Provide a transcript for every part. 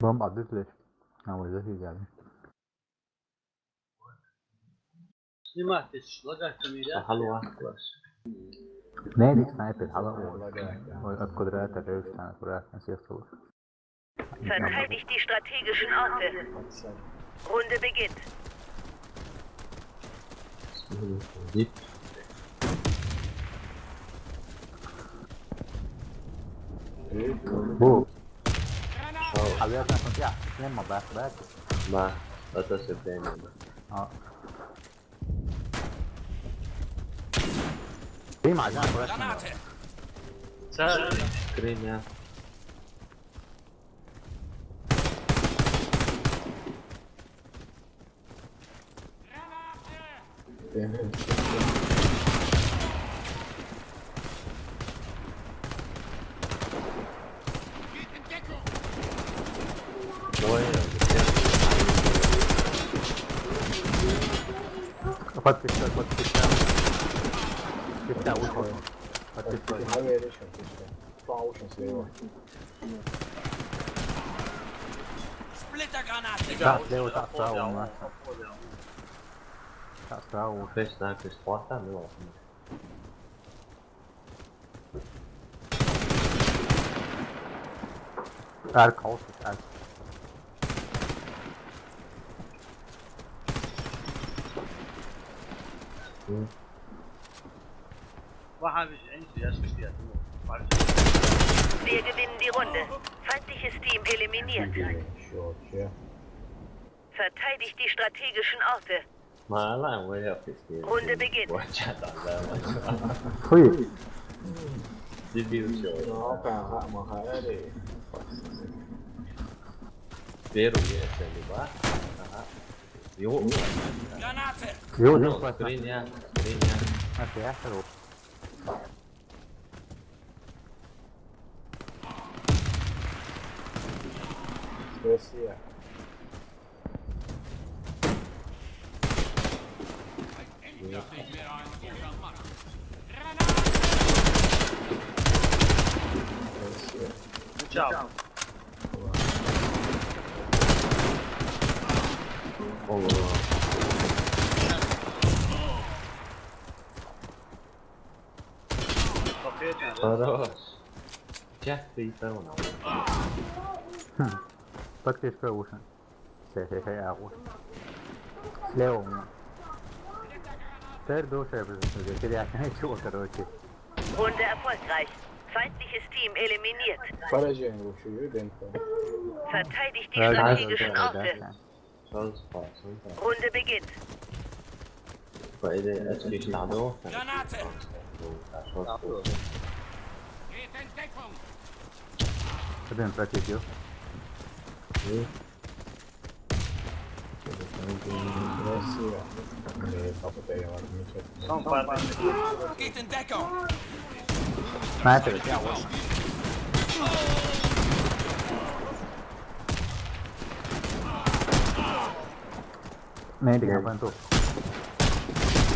Warum abdütlich? Aber das ist egal. سمعت لقيت ميدان حلوة خلاص. نادي سنايبر على والقدرات الرئيس كانت قدرات نسيت صور. Verteidigt die strategischen Orte. Runde beginnt. جيت بو حاولت كنت يعني اثنين مباحثات ما لا تصل دائما. في معجنة قدرات سهل سكرين يا قد كتا وشوي قد كتا تأسلي وتأسرع وما تأسرع و فيش ناك فيش طاقة من وقت. أرك عوصف أرك واحد مش عندي يا سكتي Wir gewinnen die Runde. Feindliches Team eliminiert. Verteidigt die strategischen Orte. ما لا وين في Runde beginnt. وجهت على خي دي وشو nó càng hạ mà khá để بيرو يسلي بقى. يو يو ده سكرين يا سكرين يا ما في أحسن Suecia تشاو والله خلاص جاك في ثروة Faktiskt för år sedan. Säger jag år. Slå om. Där då ser vi det. Det är inte så att det Runde erfolgreich. Feindliches Team eliminiert. فرجين وشو دنت Verteidigt die strategischen Orte. خلاص خلاص Runde beginnt. فإذا أسكت العدو Det är en praktik ju. Suecia det tappade jag var mycket som fan Nej, det vet jag. Nej, det kan man inte.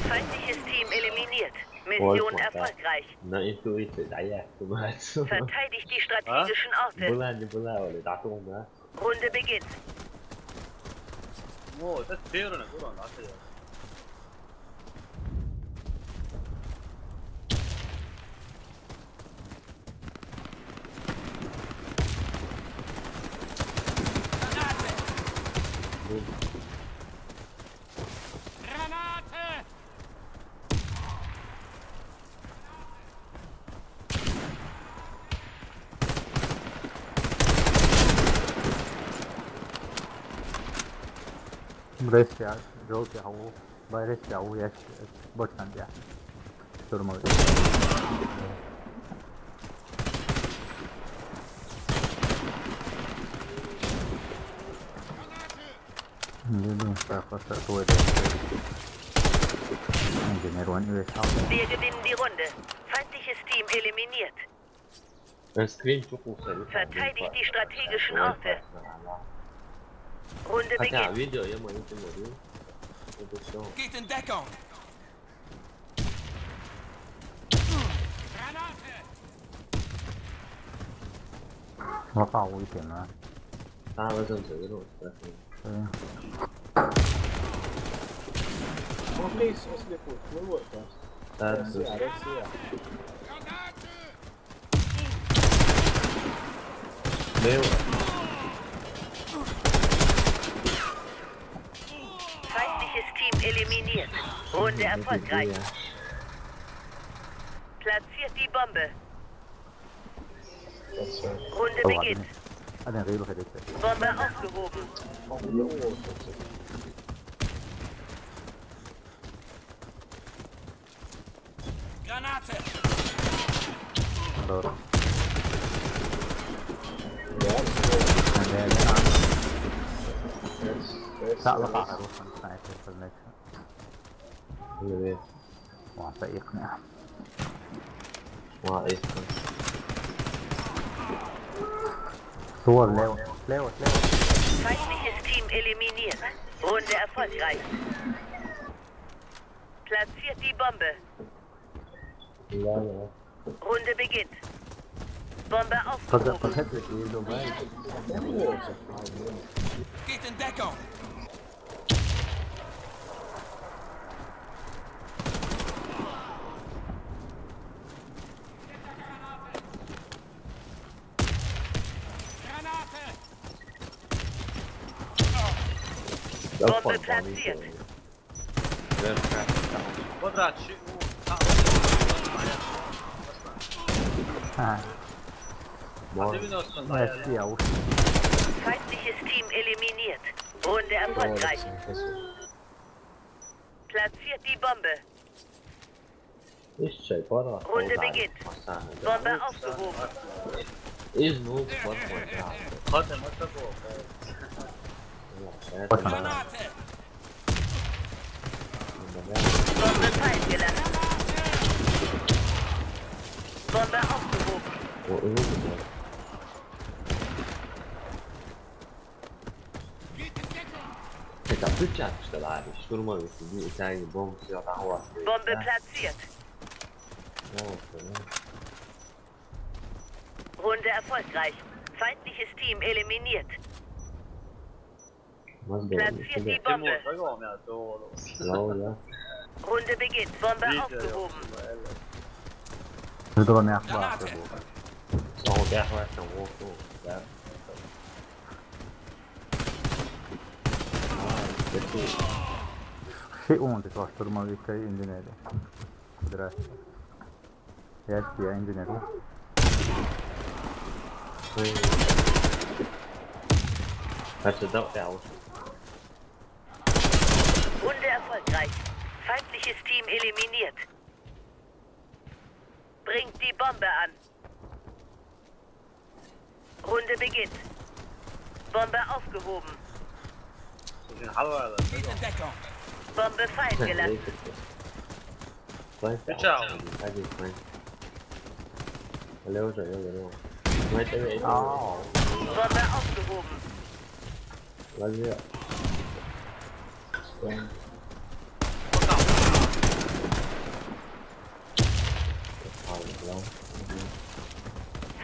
Feindliches Team eliminiert. Mission erfolgreich. Nej, du inte där du vet. Verteidigt die strategischen Orte. بولا ولا دعتهم ما Runde beginnt. مو ده تيرنا قولوا لا Brescia, Rote hau, Brescia hau yaş boşan ya. Durma. Ini apa satu itu. Ingenieron USA. Wir gewinnen die Runde. Feindliches Team eliminiert. سكرين شوفوا Verteidigt die strategischen Orte. Runde حتى beginnt. فيديو يا ما انت موجود Geht in Deckung! Vad fan var det nu? 发个正直的路，嗯， Warface was the good full work. 但 Let's 是 see, let's see. 没有 Feindliches Team eliminiert. Runde erfolgreich. Platziert die Bombe. That's Runde طبعا beginnt. انا غيره هديك Bombe aufgehoben. Granate! دور لا بقى اروح ساعتها في النكسة اللي وعطيقني واقف صور ليو Feindliches Team eliminiert. Runde erfolgreich. Platziert die Bombe. لا لا Runde beginnt. Bombe قد aufgehoben. هدرك يدو باي Geht in Deckung! Granate! Bombe platziert. قدرات شيء ها ماشي يا وش Feindliches Team eliminiert. Runde erfolgreich. Platziert die Bombe. ايش شيء برا Runde beginnt. Bombe aufgehoben. ايش نوب برا قاتل ما تبغى Granate! Bombe fallen gelassen. Bombe aufgehoben. Kita bıçakmışlar abi. Şurma bitti. Bir tane bomba silahı var. Bombe platziert. Ne oldu? Runde erfolgreich. Feindliches Team eliminiert. Nasıl Platziert die Bombe. تموت يا دول Ya ya. Runde beginnt. Bombe aufgehoben. تضربني اخبار Granate! Sonra gerçekten oldu. Ya. شيء وانت توصل ما بيك انجينير دراسة يا انجينير Kaçta da ya. Runde erfolgreich. Feindliches Team eliminiert. Bringt die Bombe an. Runde beginnt. Bombe aufgehoben. Geht in Deckung! Bombe fallen gelassen. Ciao. Hadi sen. Alo rồi alo. Mới tới đây. Bombe aufgehoben. Vale.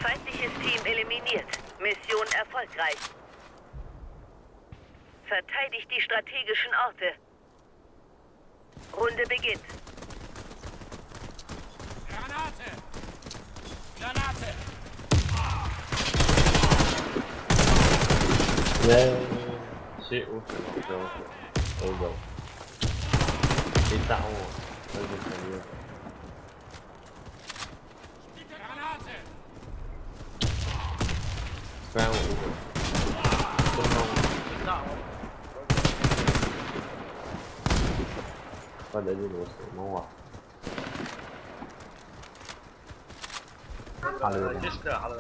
Feindliches Team eliminiert. Mission erfolgreich. Verteidigt die strategischen Orte. Runde beginnt. Granate! Granate! Shit, oldu. Bir daha o. Öyle sanıyor. Granate! Ben oldu. Hadi bir olsun. Ne var? تشتغل على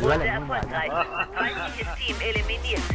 Runde erfolgreich. Feindliches Team eliminiert.